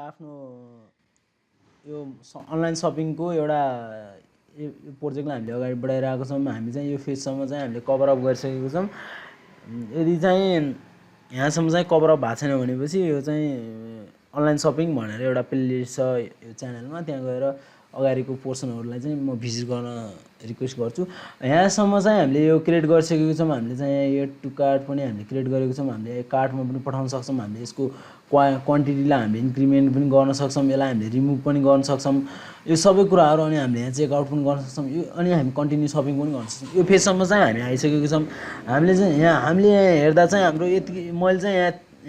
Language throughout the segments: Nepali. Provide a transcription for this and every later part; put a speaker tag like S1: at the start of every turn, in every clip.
S1: आफ्नो यो अनलाइन सपिङको एउटा यो प्रोजेक्टलाई हामीले अगाडि बढाइरहेको छौँ। हामी चाहिँ यो फेजसम्म चाहिँ हामीले कभर अप गरिसकेको छौँ। यदि चाहिँ यहाँसम्म चाहिँ कभर अप भएको छैन भनेपछि यो चाहिँ अनलाइन सपिङ भनेर एउटा प्लेलिस्ट छ यो च्यानलमा, त्यहाँ गएर अगाडिको पोर्सनहरूलाई चाहिँ म भिजिट गर्न रिक्वेस्ट गर्छु। यहाँसम्म चाहिँ हामीले यो क्रिएट गरिसकेको छौँ। हामीले चाहिँ यो टु कार्ट पनि हामीले क्रिएट गरेको छौँ। हामीले कार्टमा पनि पठाउन सक्छौँ। हामीले यसको क्वान्टिटीलाई हामीले इन्क्रिमेन्ट पनि गर्न सक्छौँ। यसलाई हामीले रिमुभ पनि गर्न सक्छौँ, यो सबै कुराहरू। अनि हामीले यहाँ चेकआउट पनि गर्न सक्छौँ यो, अनि हामी कन्टिन्यू सपिङ पनि गर्न सक्छौँ। यो फेजसम्म चाहिँ हामी आइसकेको छौँ। हामीले चाहिँ हामीले हेर्दा चाहिँ हाम्रो यति मैले चाहिँ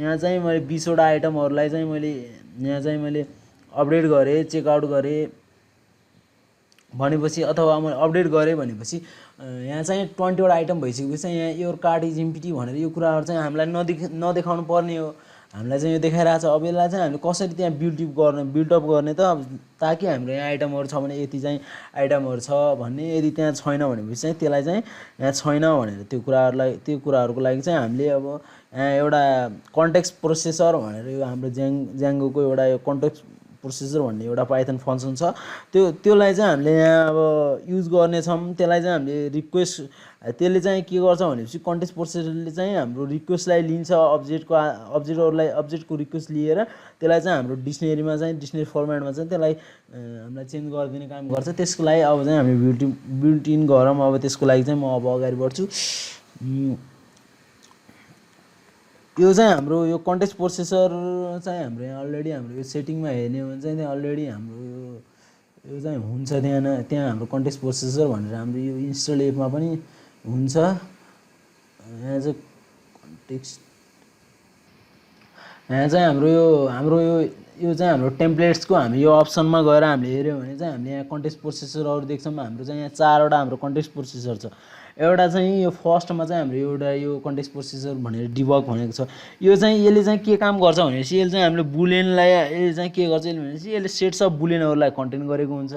S1: यहाँ चाहिँ मैले 20 वटा आइटमहरूलाई चाहिँ मैले यहाँ चाहिँ मैले अपडेट गरेँ, चेकआउट गरेँ भनेपछि, अथवा मैले अपडेट गरेँ भनेपछि यहाँ चाहिँ 20 वटा आइटम भइसकेपछि चाहिँ यहाँ योर कार्ट इज एम्प्टी भनेर यो कुराहरू चाहिँ हामीलाई नदेखाउनु पर्ने हो। हामीलाई चाहिँ यो देखाइरहेको छ। अब यसलाई चाहिँ हामीले कसरी त्यहाँ बिल्डअप गर्ने त, अब ताकि हाम्रो यहाँ आइटमहरू छ भने यति चाहिँ आइटमहरू छ भन्ने, यदि त्यहाँ छैन भनेपछि चाहिँ त्यसलाई चाहिँ यहाँ छैन भनेर त्यो कुराहरूको लागि चाहिँ हामीले अब यहाँ एउटा कन्टेक्स्ट प्रोसेसर भनेर यो हाम्रो ज्याङ्गोको एउटा यो कन्टेक्स्ट प्रोसेसर भन्ने एउटा पाइथन फङ्सन छ। त्यसलाई चाहिँ हामीले यहाँ अब युज गर्नेछौँ। त्यसलाई चाहिँ हामीले त्यसले चाहिँ के गर्छ भनेपछि कन्टेक्स्ट प्रोसेसरले चाहिँ हाम्रो रिक्वेस्टलाई लिन्छ, अब्जेक्टको रिक्वेस्ट लिएर त्यसलाई चाहिँ हाम्रो डिक्सनेरी फर्मेटमा चाहिँ त्यसलाई हामीलाई चेन्ज गरिदिने काम गर्छ। त्यसको लागि अब चाहिँ हामी बिल्ट इन गरौँ। अब त्यसको लागि चाहिँ म अब अगाडि बढ्छु। यो चाहिँ हाम्रो यो कन्टेक्स्ट प्रोसेसर चाहिँ हाम्रो यहाँ अलरेडी हाम्रो यो सेटिङमा हेर्ने हो भने चाहिँ त्यहाँ अलरेडी हाम्रो यो चाहिँ हुन्छ। त्यहाँ हाम्रो कन्टेक्स्ट प्रोसेसर भनेर हाम्रो यो इन्स्टल एपमा पनि हुन्छ। यहाँ चाहिँ यहाँ चाहिँ हाम्रो यो चाहिँ हाम्रो टेम्प्लेट्सको हामी यो अप्सनमा गएर हामीले हेऱ्यौँ भने चाहिँ हामीले यहाँ कन्टेक्स्ट प्रोसेसरहरू देख्छौँ। हाम्रो चाहिँ यहाँ 4वटा हाम्रो कन्टेक्स्ट प्रोसेसर छ। एउटा चाहिँ यो फर्स्टमा चाहिँ हाम्रो एउटा यो कन्टेक्स्ट प्रोसेसर भनेर डिबग भनेको छ। यो चाहिँ यसले चाहिँ के काम गर्छ भनेपछि यसले चाहिँ हामीले बुलियनलाई यसले चाहिँ के गर्छ भनेपछि यसले सेट्स अफ बुलियनहरूलाई कन्टेन गरेको हुन्छ।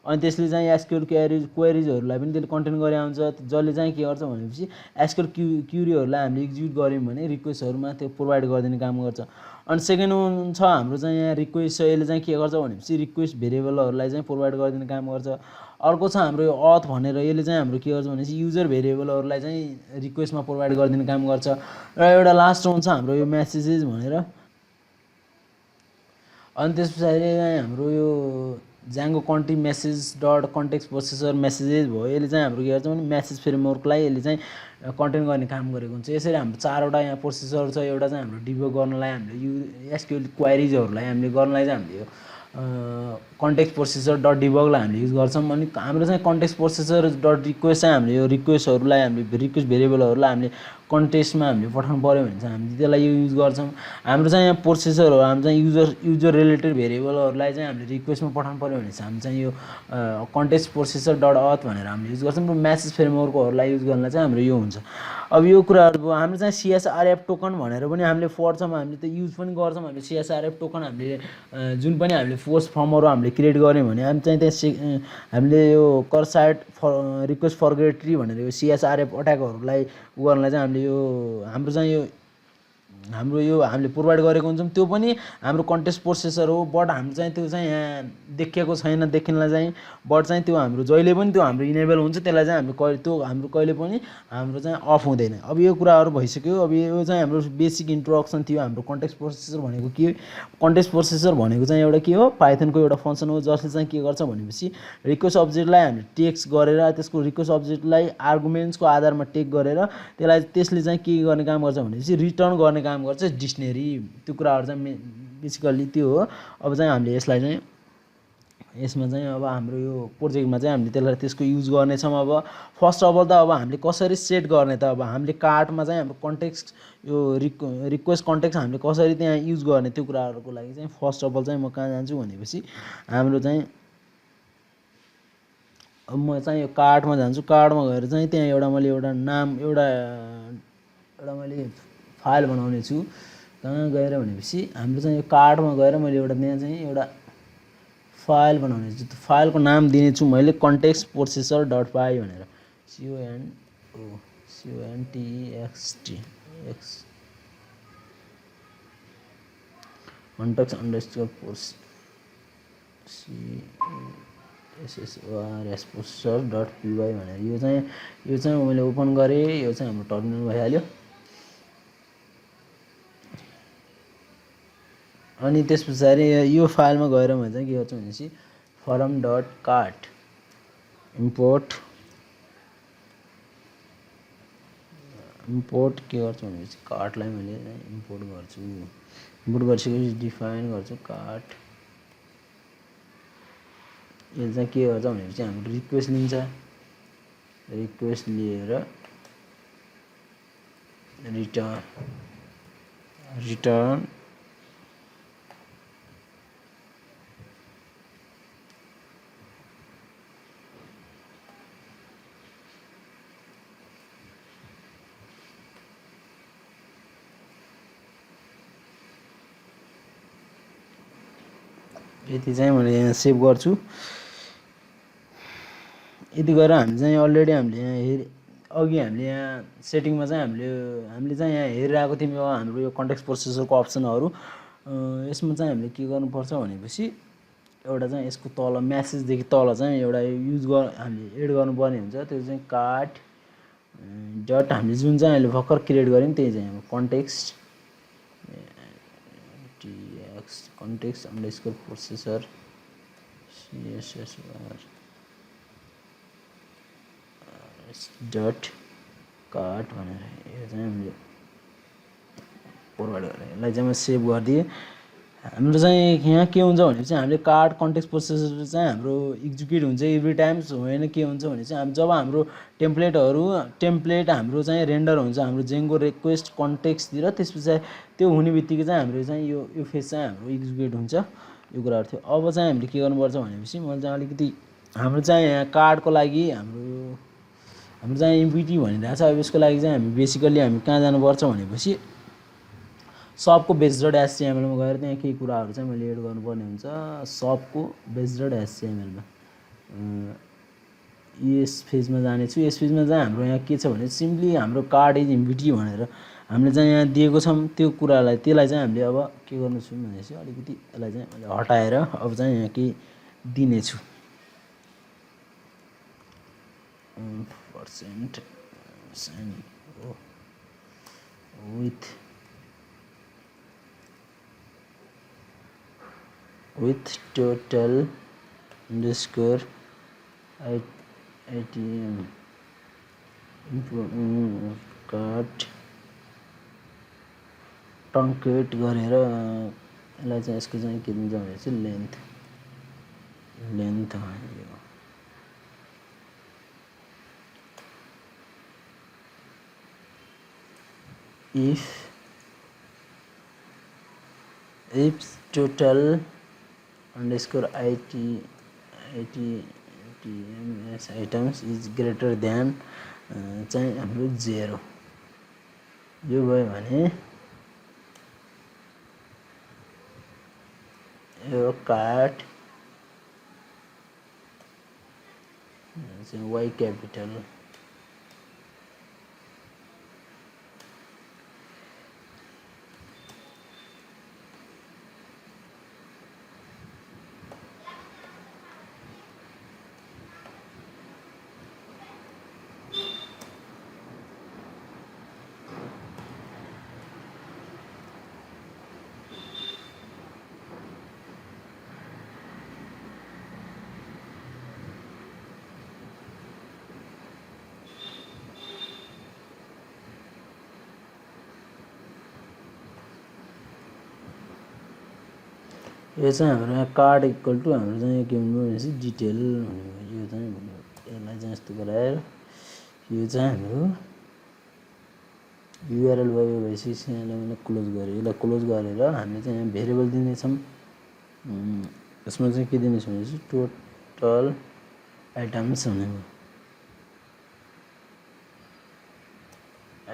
S1: अनि त्यसले चाहिँ एसक्यूएल क्वेरिजहरूलाई पनि त्यसले कन्टेन गरे हुन्छ, जसले चाहिँ के गर्छ भनेपछि एसक्यूएल क्युरीहरूलाई हामीले एक्जिक्युट गऱ्यौँ भने रिक्वेस्टहरूमा त्यो प्रोभाइड गरिदिने काम गर्छ। अनि सेकेन्ड छ हाम्रो चाहिँ यहाँ रिक्वेस्ट छ। यसले चाहिँ के गर्छ भनेपछि रिक्वेस्ट भेरिएबलहरूलाई चाहिँ प्रोभाइड गरिदिने काम गर्छ। अर्को छ हाम्रो यो अथ भनेर, यसले चाहिँ हाम्रो के गर्छ भनेपछि युजर भेरिएबलहरूलाई चाहिँ रिक्वेस्टमा प्रोभाइड गरिदिने काम गर्छ। र एउटा लास्ट हुन्छ हाम्रो यो मेसेजेस भनेर। अनि त्यस पछाडि चाहिँ हाम्रो यो ज्याङ्गो country message dot context processor messages भयो। यसले चाहिँ हाम्रो के गर्छ भने मेसेज फ्रेमवर्कलाई यसले चाहिँ कन्टेन गर्ने काम गरेको हुन्छ। यसरी हाम्रो 4वटा यहाँ प्रोसेसर छ। एउटा चाहिँ हाम्रो डिबग गर्नलाई हामीले एसक्यूएल क्वेरिजहरूलाई हामीले गर्नलाई चाहिँ हामीले यो कन्टेक्स्ट प्रोसेसर डट डिबगलाई हामीले युज गर्छौँ। अनि हाम्रो चाहिँ कन्टेक्स्ट प्रोसेसर डट रिक्वेस्ट चाहिँ हामीले यो रिक्वेस्टहरूलाई हामीले रिक्वेस्ट भेरिएबलहरूलाई हामीले कन्टेक्स्टमा हामीले पठाउनु पऱ्यो भने चाहिँ हामीले त्यसलाई यो युज गर्छौँ। हाम्रो चाहिँ यहाँ प्रोसेसरहरू हाम्रो चाहिँ युजर रिलेटेड भेरिएबलहरूलाई चाहिँ हामीले रिक्वेस्टमा पठाउनु पऱ्यो भने चाहिँ हामी चाहिँ यो कन्टेक्स्ट प्रोसेसर डट अथ भनेर हामीले युज गर्छौँ। र मेसेज फ्रेमवर्कहरूलाई युज गर्नलाई चाहिँ हाम्रो यो हुन्छ। अब यो कुराहरू भयो। हाम्रो चाहिँ सीएसआरएफ टोकन भनेर पनि हामीले पढ्छौँ, हामीले त युज पनि गर्छौँ। हामीले सीएसआरएफ टोकन हामीले जुन पनि हामीले फोर्स फर्महरू हामीले क्रिएट गऱ्यौँ भने हामी चाहिँ त्यहाँ हामीले यो करसाइट रिक्वेस्ट फर्गेटरी भनेर यो सीएसआरएफ अट्याकहरूलाई गर्नलाई चाहिँ हामीले यो हामीले प्रोभाइड गरेको हुन्छौँ। त्यो पनि हाम्रो कन्टेक्स्ट प्रोसेसर हो, बट हाम्रो चाहिँ त्यो चाहिँ यहाँ देखिएको छैन देखिनलाई चाहिँ, बट चाहिँ त्यो हाम्रो जहिले पनि त्यो हाम्रो इनेबल हुन्छ। त्यसलाई चाहिँ हाम्रो कहिले पनि हाम्रो चाहिँ अफ हुँदैन। अब यो कुराहरू भइसक्यो। अब यो चाहिँ हाम्रो बेसिक इन्ट्रोडक्सन थियो। हाम्रो कन्टेक्स्ट प्रोसेसर भनेको के, कन्टेक्स्ट प्रोसेसर भनेको चाहिँ एउटा के हो, पाइथनको एउटा फङ्सन हो, जसले चाहिँ के गर्छ भनेपछि रिक्वेस्ट अब्जेक्टलाई हामीले टेक्स्ट गरेर त्यसको रिक्वेस्ट अब्जेक्टलाई आर्गुमेन्ट्सको आधारमा टेक गरेर त्यसले चाहिँ के गर्ने काम गर्छ भनेपछि रिटर्न गर्ने काम गर्छ डिक्सनेरी। त्यो कुराहरू चाहिँ बेसिकल्ली त्यो हो। अब चाहिँ हामीले यसमा चाहिँ अब हाम्रो यो प्रोजेक्टमा चाहिँ हामीले त्यसको युज गर्नेछौँ। अब फर्स्ट अफ अल त अब हामीले कसरी सेट गर्ने त, अब हामीले कार्टमा चाहिँ हाम्रो कन्टेक्स्ट यो रिक्वेस्ट कन्टेक्स्ट हामीले कसरी त्यहाँ युज गर्ने त्यो कुराहरूको लागि चाहिँ फर्स्ट अफ अल चाहिँ म कहाँ जान्छु भनेपछि हाम्रो चाहिँ अब म चाहिँ यो कार्टमा जान्छु। कार्टमा गएर चाहिँ त्यहाँ मैले एउटा नाम एउटा मैले फाइल बनाउने छु। कहाँ गएर भनेपछि हाम्रो चाहिँ यो कार्टमा गएर मैले त्यहाँ चाहिँ एउटा फाइल बनाउने छु। त्यो फाइलको नाम दिनेछु मैले कन्टेक्स्ट प्रोसेसर डट पाई भनेर, CONTEXT context underscore SSORS poster dot PY भनेर यो चाहिँ मैले ओपन गरेँ। यो चाहिँ हाम्रो टर्मिनल भइहाल्यो। अनि त्यस पछाडि यो फाइलमा गएर मैले चाहिँ के गर्छु भनेपछि फरम डट कार्ट इम्पोर्ट के गर्छु भनेपछि कार्टलाई मैले इम्पोर्ट गर्छु। इम्पोर्ट गरिसकेपछि डिफाइन गर्छु कार्ट। यो चाहिँ के गर्छ भनेपछि हाम्रो रिक्वेस्ट लिन्छ। रिक्वेस्ट लिएर रिटर्न यति चाहिँ मैले यहाँ सेभ गर्छु। यति गरेर हामी चाहिँ अलरेडी हामीले यहाँ अघि हामीले यहाँ सेटिङमा चाहिँ हामीले चाहिँ यहाँ हेरिरहेको थियौँ यो हाम्रो यो कन्टेक्स्ट प्रोसेसरको अप्सनहरू। यसमा चाहिँ हामीले के गर्नुपर्छ भनेपछि एउटा चाहिँ यसको तल म्यासेजदेखि तल चाहिँ एउटा हामीले एड गर्नुपर्ने हुन्छ। त्यो चाहिँ कार्ट डट हामीले जुन चाहिँ अहिले भर्खर क्रिएट गऱ्यौँ त्यही चाहिँ अब context underscore processor CSSR dot cart भनेर यो चाहिँ हामीले फरवर्ड गरेर यसलाई चाहिँ म सेभ गरिदिएँ। हाम्रो चाहिँ यहाँ के हुन्छ भनेपछि हामीले कार्ड कन्टेक्स्ट प्रोसेसर चाहिँ हाम्रो एक्जिक्युट हुन्छ एभ्री टाइम्स होइन। के हुन्छ भने चाहिँ जब हाम्रो टेम्प्लेट हाम्रो चाहिँ रेन्डर हुन्छ हाम्रो जेङ्गो रिक्वेस्ट कन्टेक्स्टतिर, त्यसपछि त्यो हुने बित्तिकै चाहिँ हाम्रो चाहिँ यो फेज चाहिँ हाम्रो एक्जिक्युट हुन्छ। यो कुराहरू थियो। अब चाहिँ हामीले के गर्नुपर्छ भनेपछि मैले चाहिँ अलिकति हाम्रो चाहिँ यहाँ कार्डको लागि हाम्रो चाहिँ एमपिटी भनिरहेको छ। अब यसको लागि चाहिँ हामी बेसिकल्ली हामी कहाँ जानुपर्छ भनेपछि सबको बेस डट एचटिएमएलमा गएर त्यहाँ केही कुराहरू चाहिँ मैले एड गर्नुपर्ने हुन्छ। सबको बेस डट एचटिएमएलमा यस फेजमा जानेछु। यस फेजमा चाहिँ हाम्रो यहाँ के छ भने सिम्पली हाम्रो कार्ड इज एमपिटी भनेर हामीले चाहिँ यहाँ दिएको छौँ। त्यो कुरालाई त्यसलाई चाहिँ हामीले अब के गर्नु छु भनेपछि अलिकति यसलाई चाहिँ मैले हटाएर अब चाहिँ यहाँ केही दिनेछु। % with total underscore ITM card truncate गरेर यसलाई चाहिँ यसको चाहिँ के दिन्छ भनेपछि length if total underscore ITMS items is greater than चाहिँ हाम्रो 0 यो भयो भने यो कार्ड चाहिँ Y क्यापिटल यो चाहिँ हाम्रो यहाँ कार्ड इक्वल टु हाम्रो चाहिँ के हुनु भनेपछि डिटेल हुने यो चाहिँ यसलाई चाहिँ यस्तो गराएर यो चाहिँ हाम्रो युआरएल भयो भएपछि यसलाई मैले क्लोज गरेँ। यसलाई क्लोज गरेर हामीले चाहिँ यहाँ भेरिएबल दिनेछौँ। यसमा चाहिँ के दिनेछौँ भनेपछि टोटल आइटम्स हुने भयो।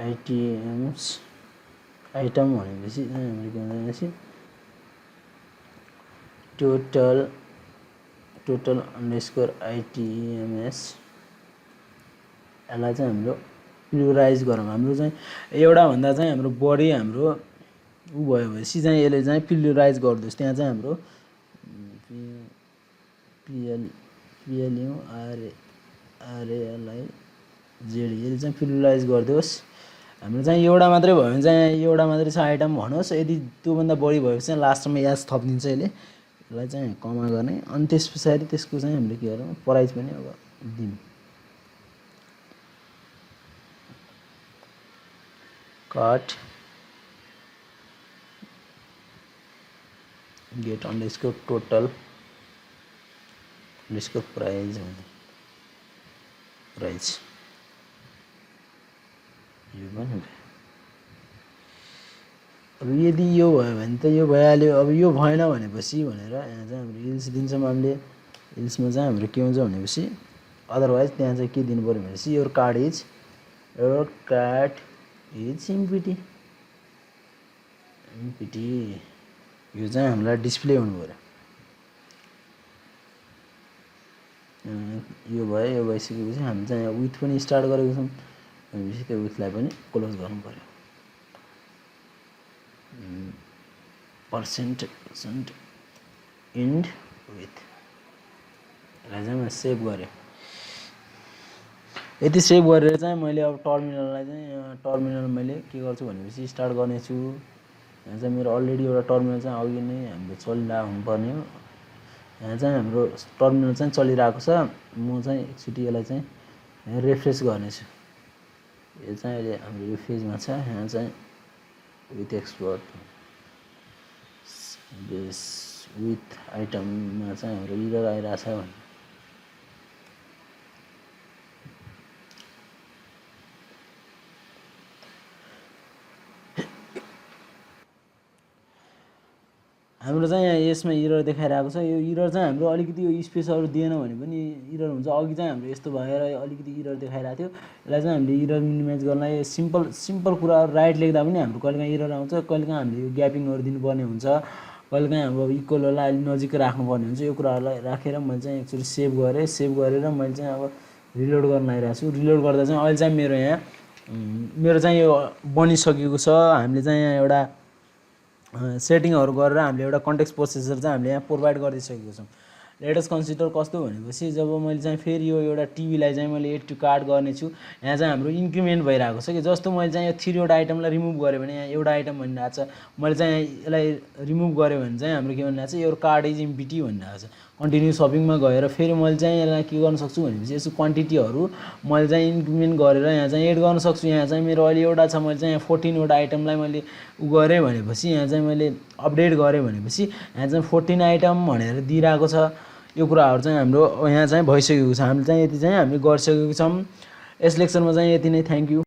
S1: आइटिएम्स आइटम भनेपछि हामीले के हुन्छ भनेपछि टोटल अन्डरस्कोर ITMS यसलाई चाहिँ हाम्रो प्लुराइज गरौँ। हाम्रो चाहिँ एउटा भन्दा चाहिँ हाम्रो बढी हाम्रो ऊ भयो भनेपछि चाहिँ यसले चाहिँ प्रियोराइज गरिदियोस्। त्यहाँ चाहिँ हाम्रो PLURALI जेडी यसले चाहिँ प्रियोराइज गरिदियोस्। हाम्रो चाहिँ एउटा मात्रै भयो भने चाहिँ एउटा मात्रै छ आइटम भनोस्। यदि त्योभन्दा बढी भएपछि चाहिँ लास्टमा यास थपिदिन्छ यसले। यसलाई चाहिँ कमा गर्ने अनि त्यस पछाडि त्यसको चाहिँ हामीले के गरौँ प्राइस पनि अब दिउँ। Cut get underscore total underscore price price यो पनि अब यदि यो भयो भने त यो भइहाल्यो। अब यो भएन भनेपछि भनेर यहाँ चाहिँ हाम्रो इल्स दिन्छौँ हामीले। इल्समा चाहिँ हाम्रो के हुन्छ भनेपछि अदरवाइज त्यहाँ चाहिँ के दिनु पर्यो भनेपछि योर कार्ड इज एम्प्टी यो चाहिँ हामीलाई डिस्प्ले हुनु पर्यो। यो भयो। यो भइसकेपछि हामी चाहिँ विथ पनि स्टार्ट गरेको छौँ भनेपछि त्यो विथलाई पनि क्लोज गर्नु पर्यो। पर्सेन्ट इन्ड विथ यसलाई चाहिँ मैले सेभ गरेँ। यति सेभ गरेर चाहिँ मैले अब टर्मिनललाई चाहिँ टर्मिनल मैले के गर्छु भनेपछि स्टार्ट गर्नेछु। यहाँ चाहिँ मेरो अलरेडी एउटा टर्मिनल चाहिँ अघि नै हाम्रो चलिरहेको हुनुपर्ने हो। यहाँ चाहिँ हाम्रो टर्मिनल चाहिँ चलिरहेको छ। म चाहिँ एकचोटि यसलाई चाहिँ रिफ्रेस गर्नेछु। यो चाहिँ अहिले हाम्रो यो फेजमा छ। यहाँ चाहिँ विथ एक्सपोर्ट बेस विथ आइटममा चाहिँ हाम्रो इरर आइरहेछ भने हाम्रो चाहिँ यहाँ यसमा इरर देखाइरहेको छ। यो इरर चाहिँ हाम्रो अलिकति यो स्पेसहरू दिएन भने पनि इरर हुन्छ। अघि चाहिँ हाम्रो यस्तो भएर अलिकति इरर देखाइरहेको थियो। यसलाई चाहिँ हामीले इरर मिनिमाइज गर्नलाई सिम्पल कुराहरू राइट लेख्दा पनि हाम्रो कहिलेकाहीँ इरर आउँछ। कहिलेकाहीँ हामीले यो ग्यापिङहरू दिनुपर्ने हुन्छ। कहिलेकाहीँ हाम्रो इक्वलहरूलाई अलिक नजिकै राख्नुपर्ने हुन्छ। यो कुराहरूलाई राखेर मैले चाहिँ एकचोटि सेभ गरेर मैले चाहिँ अब रिलोड गर्न आइरहेको छु। रिलोड गर्दा चाहिँ अहिले चाहिँ मेरो चाहिँ यो बनिसकेको छ। हामीले चाहिँ यहाँ एउटा सेटिङहरू गरेर हामीले एउटा कन्टेक्स्ट प्रोसेसर चाहिँ हामीले यहाँ प्रोभाइड गरिदिइसकेको छौँ। लेटेस्ट कन्सिडर कस्तो भनेपछि जब मैले चाहिँ फेरि यो एउटा टिभीलाई चाहिँ मैले एड टु कार्ट गर्नेछु। यहाँ चाहिँ हाम्रो इन्क्रिमेन्ट भइरहेको छ कि जस्तो मैले चाहिँ यो 3वटा आइटमलाई रिमुभ गरेँ भने यहाँ एउटा आइटम भनिरहेको छ। मैले चाहिँ यसलाई रिमुभ गरेँ भने चाहिँ हाम्रो के भनिरहेको छ यो कार्ड इज एम्प्टी भनिरहेको छ। कन्टिन्यू सपिङमा गएर फेरि मैले चाहिँ यसलाई के गर्न सक्छु भनेपछि यसो क्वान्टिटीहरू मैले चाहिँ इन्क्रिमेन्ट गरेर यहाँ चाहिँ एड गर्न सक्छु। यहाँ चाहिँ मेरो अहिले एउटा छ। मैले चाहिँ यहाँ 14वटा आइटमलाई मैले गरेँ भनेपछि यहाँ चाहिँ मैले अपडेट गरेँ भनेपछि यहाँ चाहिँ 14 आइटम भनेर दिइरहेको छ। यो कुराहरू चाहिँ हाम्रो यहाँ चाहिँ भइसकेको छ। हामीले चाहिँ यति चाहिँ हामी गरिसकेको छौँ। यस लेक्चरमा चाहिँ यति नै। Thank you.